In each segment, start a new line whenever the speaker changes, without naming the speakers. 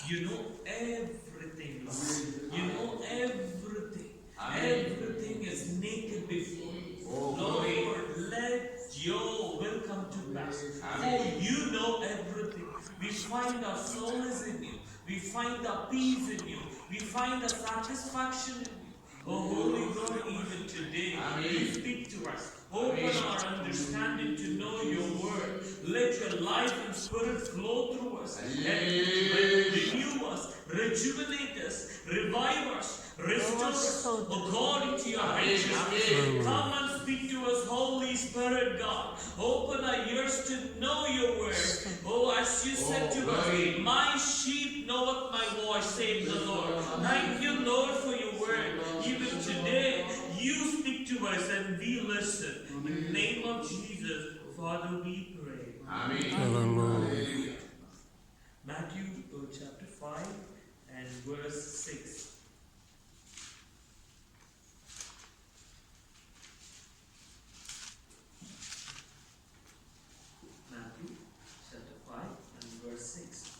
You know everything, Lord. You know everything. Everything is naked before you. Lord, let your will come to pass. For you know everything. We find our solace in you. We find our peace in you. We find our satisfaction in you. Oh, Holy God, even today, you speak to us. Open our understanding to know your word. Let your life and spirit flow through us and renew us, rejuvenate us, revive us, restore us according to your righteousness. Come and speak to us, Holy Spirit, God. Open our ears to know your word. Oh, as you said to us, my sheep knoweth my voice, saith the Lord. Thank you, Lord, for your word. Even today, you speak to us and we listen. In the name of Jesus, Father, we pray.
Amen.
Hallelujah. Matthew chapter 5 and verse 6. Matthew chapter 5 and verse 6.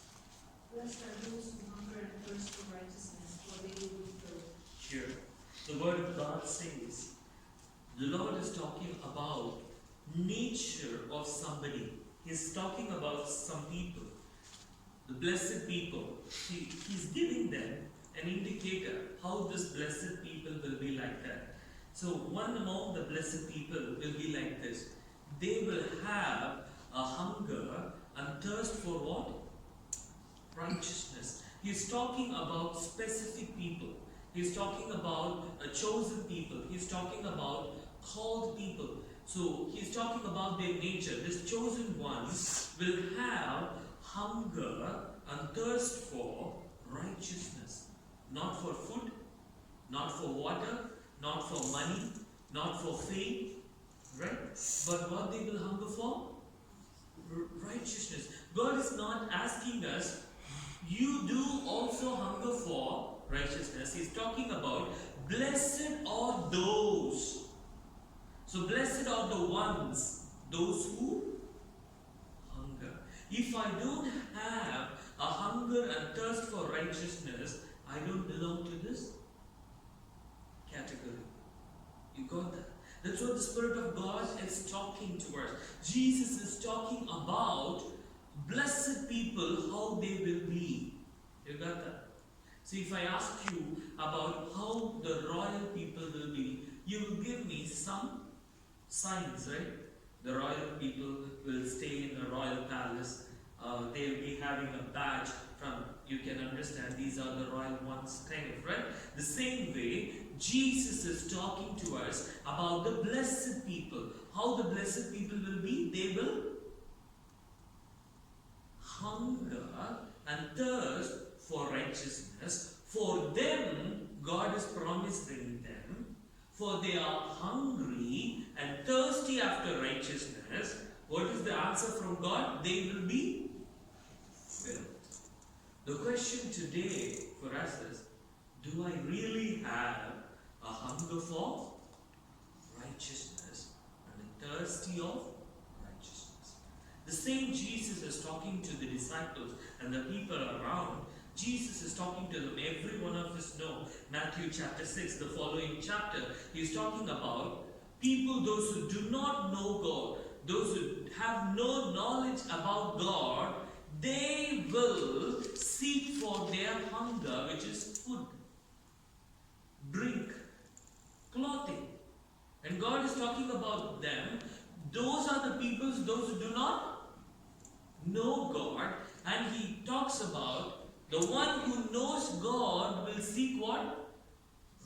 Blessed are those who hunger and thirst for righteousness, for they will be filled.
Here, the word of God says, the Lord is talking about nature of somebody. He's talking about some people, the blessed people. He's giving them an indicator how this blessed people will be like that. So one among the blessed people will be like this. They will have a hunger and thirst for what? Righteousness. He's talking about specific people. He's talking about a chosen people. He's talking about called people. So he's talking about their nature. These chosen ones will have hunger and thirst for righteousness. Not for food, not for water, not for money, not for fame, right? But what they will hunger for? Righteousness. God is not asking us, you do also hunger for righteousness. He's talking about blessed are those. So blessed are the ones, those who hunger. If I don't have a hunger and thirst for righteousness, I don't belong to this category. You got that? That's what the Spirit of God is talking to us. Jesus is talking about blessed people, how they will be. You got that? See, if I ask you about how the royal people will be, you will give me some signs, right? The royal people will stay in a royal palace. They will be having a badge from, you can understand, these are the royal ones, kind of, right? The same way, Jesus is talking to us about the blessed people. How the blessed people will be? They will hunger and thirst for righteousness. For them, God is promising them, for they are hungry and thirsty after righteousness. What is the answer from God? They will be filled. The question today for us is, do I really have a hunger for righteousness and a thirsty of righteousness? The same Jesus is talking to the disciples and the people around. Jesus is talking to them. Every one of us know Matthew chapter 6, the following chapter. He's talking about people, those who do not know God, those who have no knowledge about God, they will seek for their hunger, which is food, drink, clothing. And God is talking about them. Those are the peoples, those who do not know God. And He talks about the one who knows God will seek what?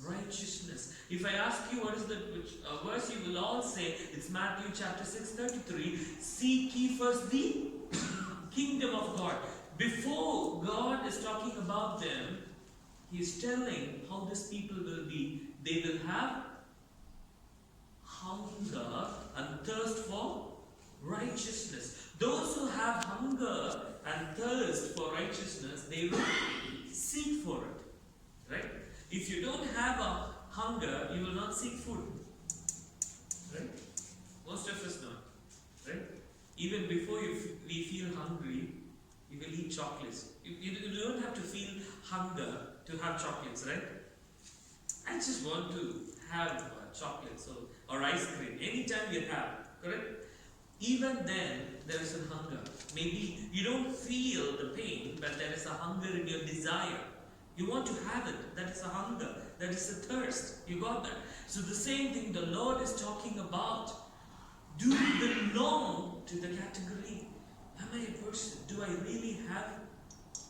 Righteousness. If I ask you what is the verse, you will all say it's Matthew chapter 6:33. Seek ye first the kingdom of God. Before God is talking about them, He is telling how these people will be. They will have hunger and thirst for righteousness. Those who have hunger and thirst for righteousness, they will seek for it. Right? If you don't have a hunger, you will not seek food. Right? Most of us not. Right? Even before we feel hungry, You will eat chocolates. You don't have to feel hunger to have chocolates, right? I just want to have chocolates or ice cream. Anytime you have, correct? Even then, there is a hunger. Maybe you don't feel the pain, but there is a hunger in your desire. You want to have it. That is a hunger. That is a thirst. You got that? So the same thing the Lord is talking about. Do you belong to the category? Am I a person? Do I really have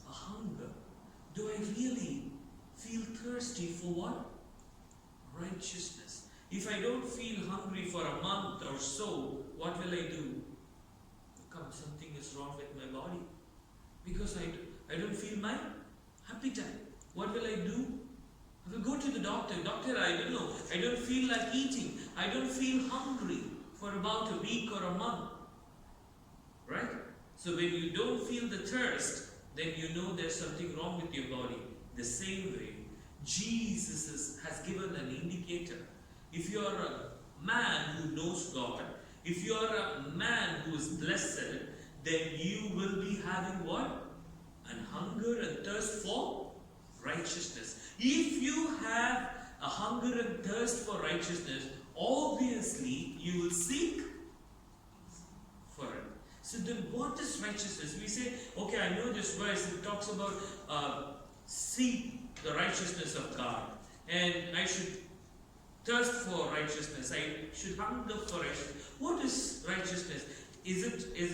a hunger? Do I really feel thirsty for what? Righteousness. If I don't feel hungry for a month or so, what will I do? Come, something is wrong with my body. Because I don't feel my appetite. What will I do? I will go to the doctor. Doctor, I don't know. I don't feel like eating. I don't feel hungry for about a week or a month. Right? So when you don't feel the thirst, then you know there's something wrong with your body. The same way, Jesus has given an indicator. If you are a man who knows God, if you are a man who is blessed, then you will be having what? An hunger and thirst for righteousness. If you have a hunger and thirst for righteousness, obviously you will seek for it. So then what is righteousness? We say, okay, I know this verse, it talks about seek the righteousness of God. And I should thirst for righteousness. I should hunger for righteousness. What is righteousness? Is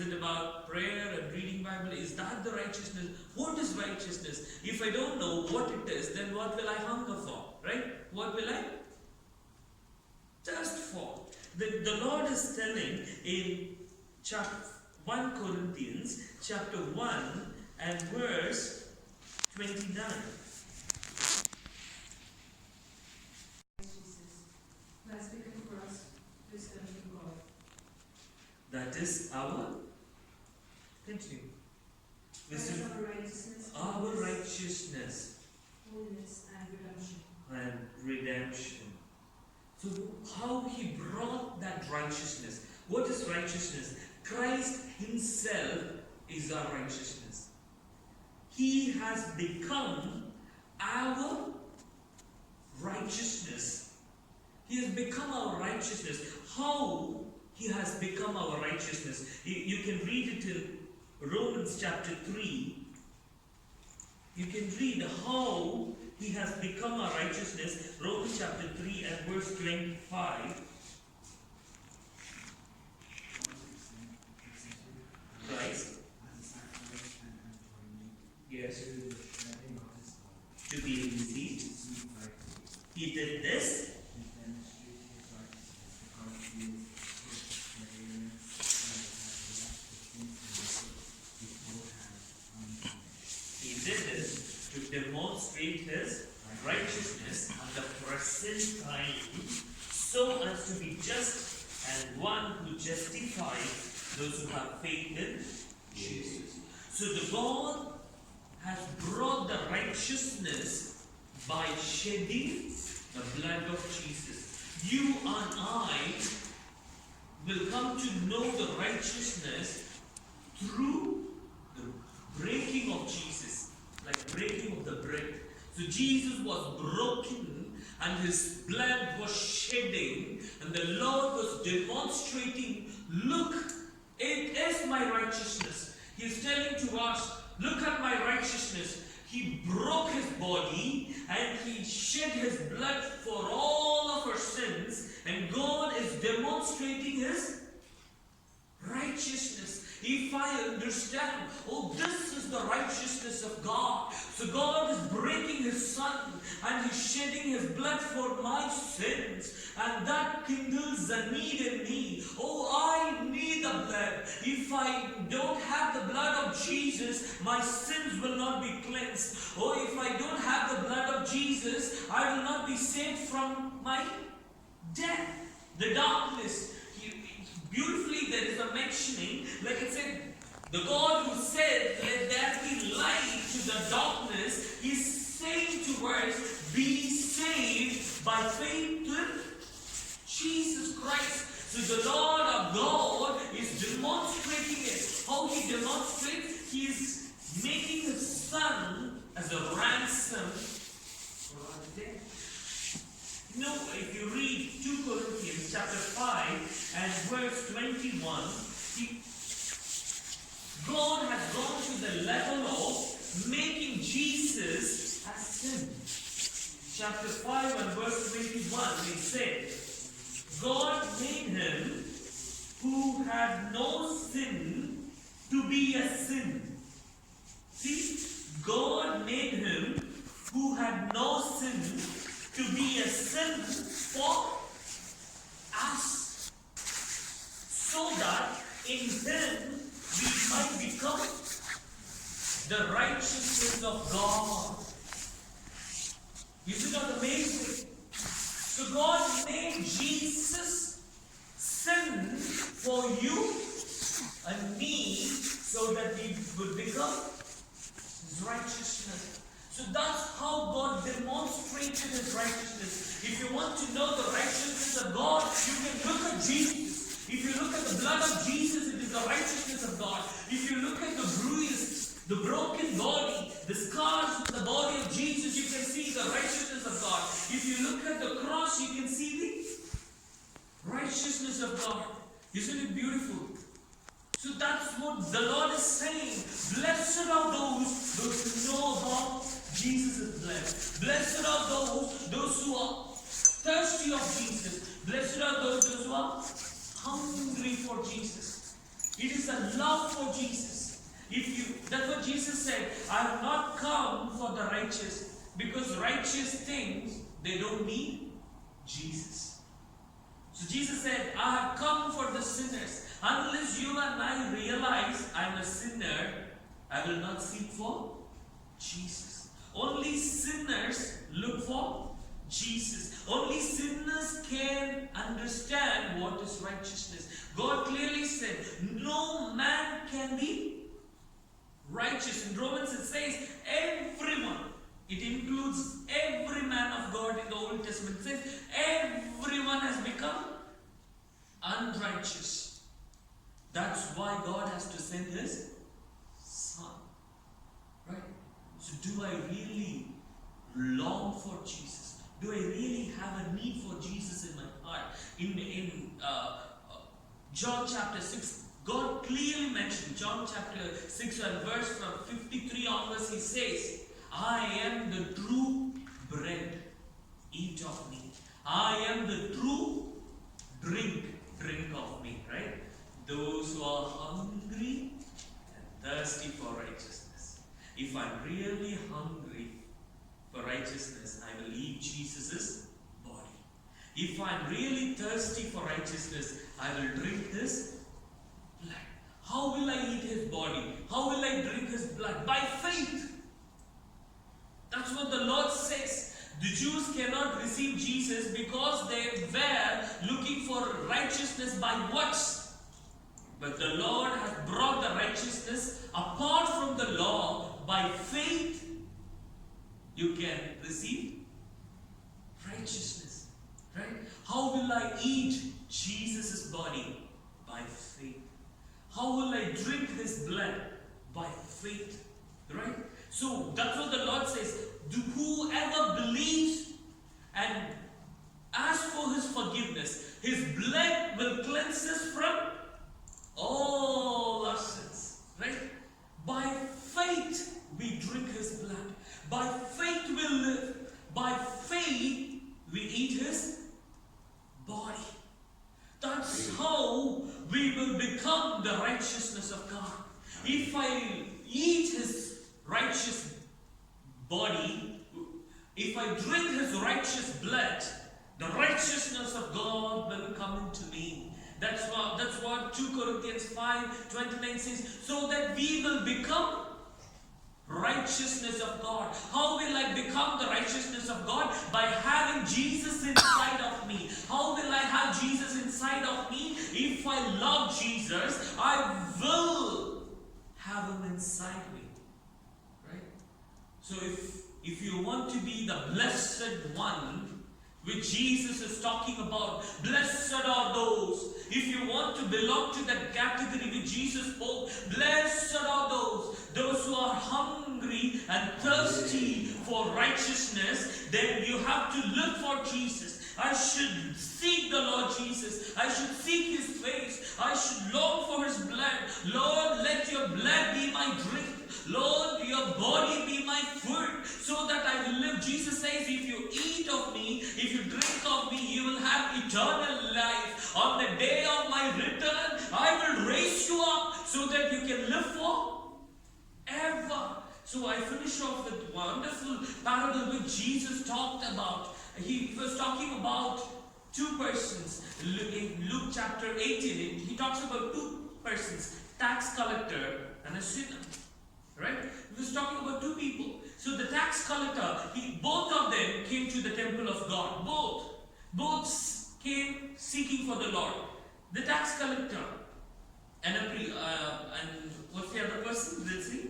it about prayer and reading Bible? Is that the righteousness? What is righteousness? If I don't know what it is, then what will I hunger for? Right? What will I thirst for? The Lord is telling in chapter 1 Corinthians chapter 1 and verse 29.
Let's become for us wisdom from God.
That is our continue.
That is
Wisdom,
our righteousness,
our righteousness
holiness, and redemption.
and redemption. So how he brought that righteousness? What is righteousness? Christ himself is our righteousness. He has become our righteousness. He has become our righteousness. How he has become our righteousness? You can read it in Romans chapter 3. You can read how he has become our righteousness. Romans chapter 3 and verse 25. Christ, yes, to be received. He did this. He did this to demonstrate his righteousness at the present time, so as to be just and one who justifies those who have faith in Jesus. So the God has brought the righteousness by shedding the blood of Jesus. You and I will come to know the righteousness through the breaking of Jesus, like breaking of the bread. So Jesus was broken and his blood was shedding, and the Lord was demonstrating, look, it is my righteousness. He is telling to us, look at my righteousness. He broke his body and he shed his blood for all of our sins, and God is demonstrating his righteousness. If I understand, oh, this is the righteousness of God. So God is breaking his son and he's shedding his blood for my sins, and that kindles a need in me. Oh, I need the blood. If I don't have the blood of Jesus, my sins will not be cleansed. Oh, if I don't have the blood of Jesus, I will not be saved from my death, the darkness. Beautifully, there is a mentioning, like it said, the God who said, let there be light to the darkness, is saying to us, be saved by faith in Jesus Christ. So the Lord of God is demonstrating it. How he demonstrates? He is making his son as a ransom for our debt. You know, if you read 2 Corinthians chapter 5 and verse 21, God has gone to the level of making Jesus as sin. Chapter 5 and verse 21, it said, God made him who had no sin to be a sin. See, God made him who had no sin to be a sin for us, so that in him we might become the righteousness of God. Is it not amazing? So God made Jesus sin for you and me so that we would become his righteousness. So that's how God demonstrated his righteousness. If you want to know the righteousness of God, you can look at Jesus. If you look at the blood of Jesus, it is the righteousness of God. If you look at the bruised, the broken body, the scars on the body of Jesus, you can see the righteousness of God. If you look at the cross, you can see the righteousness of God. Isn't it beautiful? So that's what the Lord is saying. Blessed are those who know about Jesus' blood. Blessed are those who are thirsty of Jesus. Blessed are those who are hungry for Jesus. It is a love for Jesus. That's what Jesus said. I have not come for the righteous, because righteous things, they don't need Jesus. So Jesus said, I have come for the sinners. Unless you and I realize I am a sinner, I will not seek for Jesus. Only sinners look for Jesus. Only sinners can understand what is righteousness. God clearly said, no man can be righteous. In Romans it says, everyone. It includes every man of God in the Old Testament. It says, everyone has become unrighteous. That's why God has to send his Son. Right? So do I really long for Jesus? Do I really have a need for Jesus in my heart? In John chapter 6, God clearly mentioned, John chapter 6 and verse from 53 onwards, he says, I am the true bread, eat of me. I am the true drink of me, right? Those who are hungry and thirsty for righteousness. If I'm really hungry for righteousness, I will eat Jesus' body. If I'm really thirsty for righteousness, I will drink his blood. How will I eat his body? How will I drink his blood? By faith. That's what the Lord says. The Jews cannot receive Jesus because they were looking for righteousness by works. But the Lord has brought the righteousness apart from the law. By faith, you can receive righteousness. Right? How will I eat Jesus' body? By faith. How will I drink his blood? By faith. Right? So that's what the Lord says. Whoever believes and asks for his forgiveness, his blood will cleanse us from all our sins. Right? By faith we drink his blood. By faith we live. By faith we eat his body. That's how we will become the righteousness of God. If I eat his righteous body, if I drink his righteous blood, the righteousness of God will come into me. That's what 2 Corinthians 5:29 says, so that we will become righteousness of God. How will I become the righteousness of God? By having Jesus inside of me. How will I have Jesus inside of me? If I love Jesus, I will have him inside me. Right? So if you want to be the blessed one, which Jesus is talking about, blessed are those. If you want to belong to that category which Jesus spoke, blessed are those who are hungry and thirsty for righteousness, then you have to look for Jesus. I should seek the Lord Jesus. I should seek His face. I should long for His blood. Lord, let your blood be my drink. Lord, your body be my food, so that I will live. Jesus says, if you eat of me, if you drink of me, you will have eternal life. On the day of my return, I will raise you up so that you can live forever. So I finish off with wonderful parable which Jesus talked about. He was talking about two persons. In Luke chapter 18, he talks about two persons, tax collector and a sinner. Right? He was talking about two people. So the tax collector, both of them came to the temple of God. Both came seeking for the Lord. The tax collector and what's the other person? Let's see.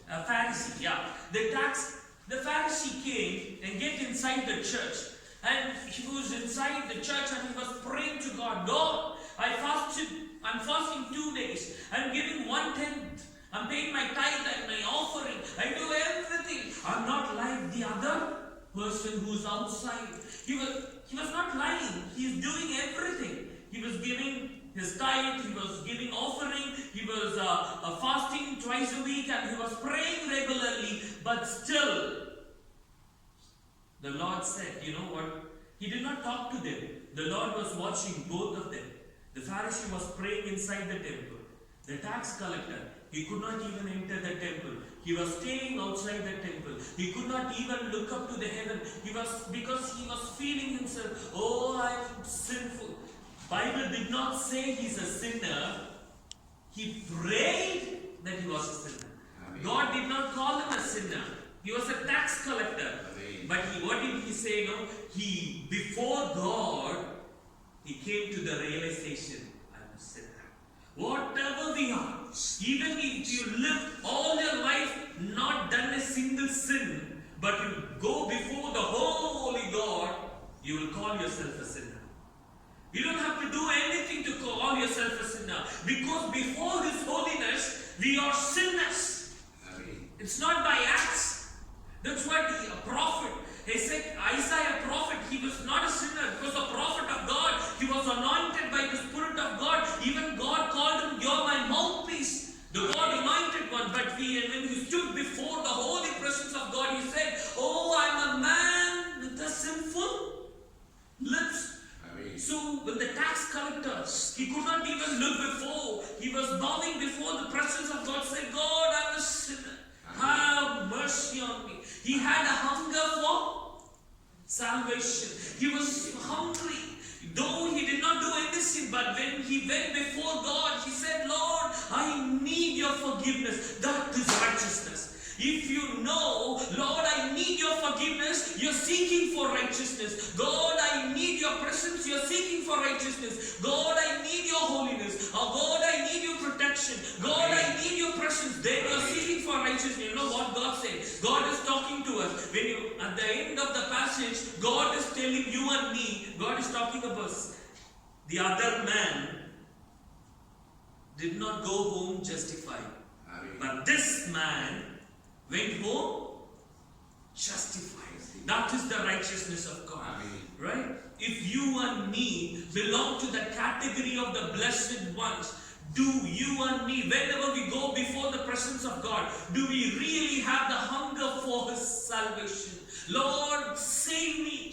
A Pharisee. Yeah. The Pharisee came and get inside the church. And he was inside the church and he was praying to God. God, I'm fasting 2 days. I'm giving 1/10. I'm paying my tithe and my offering. I do everything. I'm not like the other person who's outside. He was not lying. He's doing everything. He was giving his tithe. He was giving offering. He was fasting twice a week and he was praying regularly. But still, the Lord said, you know what? He did not talk to them. The Lord was watching both of them. The Pharisee was praying inside the temple. The tax collector, he could not even enter the temple. He was staying outside the temple. He could not even look up to the heaven. Because he was feeling himself, oh, I am sinful. Bible did not say he's a sinner. He prayed that he was a sinner.
Amen.
God did not call him a sinner. He was a tax collector.
Amen.
But what did he say? No, before God, he came to the realization, I'm a sinner. Whatever we are, even if you live all your life not done a single sin, but you go before the holy God, you will call yourself a sinner. You don't have to do anything to call yourself a sinner, because before His holiness, we are sinners.
Amen.
It's not by acts. That's why the prophet, he said, Isaiah prophet, he was not a sinner. He was a prophet of God. He was anointed by the Spirit of God. Even God called him, you're my mouthpiece, the God anointed one. But when he stood before the holy presence of God, he said, oh, I'm a man with a sinful lips.
Amen.
So when the tax collectors, he could not even look before. He was bowing before the presence of God, said, God, I'm a sinner. Have mercy on me. He had a hunger for salvation. He was hungry. Though he did not do anything, but when he went before God, he said, Lord, I need your forgiveness. That is righteousness. If you know, Lord, I need your forgiveness, you're seeking for righteousness. God, I need your presence, you're seeking for righteousness. God, I need your holiness. Oh, God, I need your protection. God, I need your presence. Then you're seeking for righteousness. You know what God said? God is talking to us. At the end of the passage, God is telling you and me, God is talking about us. The other man did not go home justified.
Amen.
But this man went home justified. That is the righteousness of God.
Amen.
Right? If you and me belong to the category of the blessed ones, do you and me, whenever we go before the presence of God, do we really have the hunger for His salvation? Lord, save me.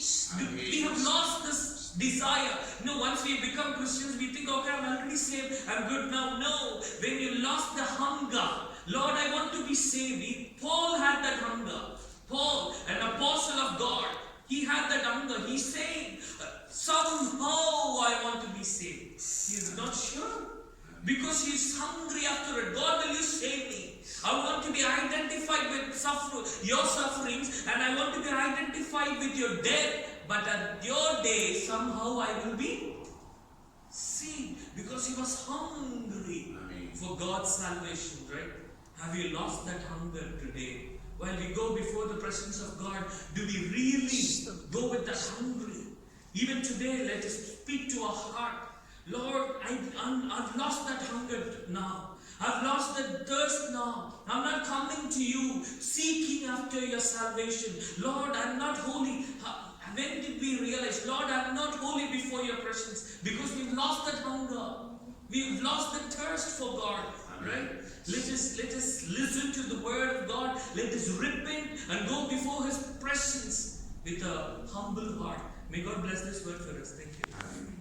We have lost this desire. Once we become Christians, we think, okay, I'm already saved, I'm good now. No, when you lost the hunger, Lord, I want to be saved. Paul had that hunger. Paul, an apostle of God, he had that hunger. He's saying, somehow I want to be saved. He is not sure. Because he is hungry after it. God, will you save me? I want to be identified with your sufferings, and I want to be identified with your death. But at your day, somehow I will be saved. Because he was hungry for God's salvation, right? Have you lost that hunger today? While we go before the presence of God, do we really go with that hungry? Even today, let us speak to our heart. Lord, I've lost that hunger now. I've lost that thirst now. I'm not coming to you seeking after your salvation. Lord, I'm not holy. When did we realize, Lord, I'm not holy before your presence? Because we've lost that hunger. We've lost the thirst for God. Right? Let us listen to the word of God. Let us repent and go before his presence with a humble heart. May God bless this word for us. Thank you.